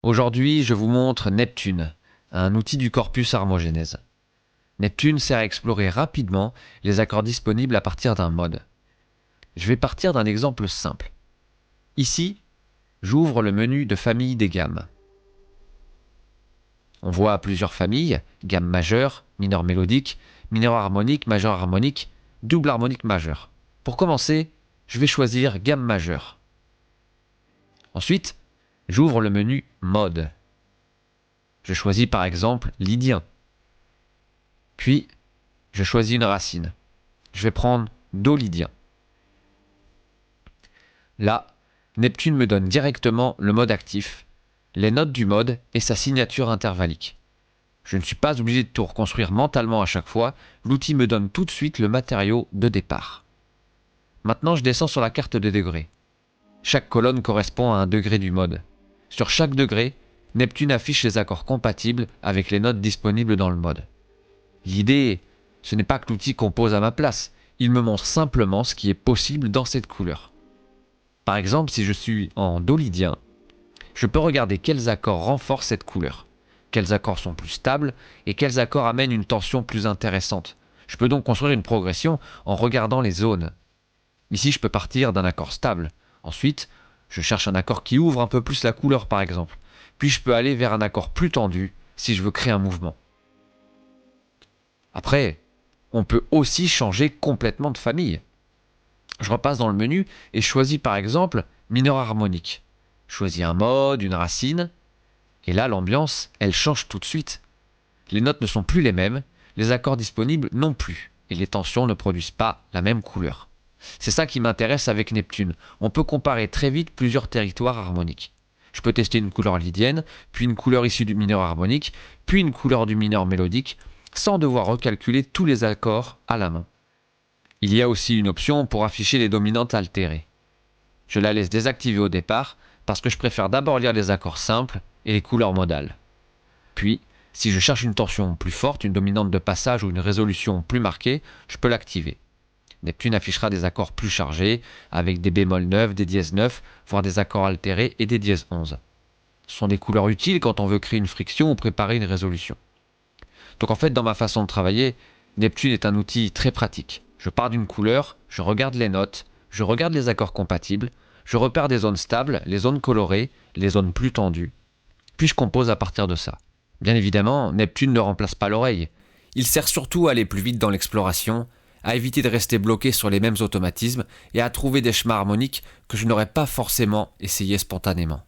Aujourd'hui, je vous montre Neptune, un outil du corpus harmogénèse. Neptune sert à explorer rapidement les accords disponibles à partir d'un mode. Je vais partir d'un exemple simple. Ici, j'ouvre le menu de famille des gammes. On voit plusieurs familles, gamme majeure, mineur mélodique, mineur harmonique, majeur harmonique, double harmonique majeur. Pour commencer, je vais choisir gamme majeure. Ensuite, j'ouvre le menu mode. Je choisis par exemple lydien. Puis, je choisis une racine. Je vais prendre do lydien. Là, Neptune me donne directement le mode actif, les notes du mode et sa signature intervallique. Je ne suis pas obligé de tout reconstruire mentalement à chaque fois, l'outil me donne tout de suite le matériau de départ. Maintenant, je descends sur la carte de degrés. Chaque colonne correspond à un degré du mode. Sur chaque degré, Neptune affiche les accords compatibles avec les notes disponibles dans le mode. L'idée, ce n'est pas que l'outil compose à ma place, il me montre simplement ce qui est possible dans cette couleur. Par exemple, si je suis en do lydien, je peux regarder quels accords renforcent cette couleur, quels accords sont plus stables et quels accords amènent une tension plus intéressante. Je peux donc construire une progression en regardant les zones. Ici, je peux partir d'un accord stable. Ensuite, je cherche un accord qui ouvre un peu plus la couleur par exemple. Puis je peux aller vers un accord plus tendu si je veux créer un mouvement. Après, on peut aussi changer complètement de famille. Je repasse dans le menu et choisis par exemple mineur harmonique. Je choisis un mode, une racine, et là l'ambiance, elle change tout de suite. Les notes ne sont plus les mêmes, les accords disponibles non plus, et les tensions ne produisent pas la même couleur. C'est ça qui m'intéresse avec Neptune. On peut comparer très vite plusieurs territoires harmoniques. Je peux tester une couleur lydienne, puis une couleur issue du mineur harmonique, puis une couleur du mineur mélodique, sans devoir recalculer tous les accords à la main. Il y a aussi une option pour afficher les dominantes altérées. Je la laisse désactivée au départ parce que je préfère d'abord lire les accords simples et les couleurs modales. Puis, si je cherche une tension plus forte, une dominante de passage ou une résolution plus marquée, je peux l'activer. Neptune affichera des accords plus chargés, avec des bémols 9, des dièses 9, voire des accords altérés et des dièses 11. Ce sont des couleurs utiles quand on veut créer une friction ou préparer une résolution. Donc en fait, dans ma façon de travailler, Neptune est un outil très pratique. Je pars d'une couleur, je regarde les notes, je regarde les accords compatibles, je repère des zones stables, les zones colorées, les zones plus tendues, puis je compose à partir de ça. Bien évidemment, Neptune ne remplace pas l'oreille. Il sert surtout à aller plus vite dans l'exploration, à éviter de rester bloqué sur les mêmes automatismes et à trouver des chemins harmoniques que je n'aurais pas forcément essayé spontanément.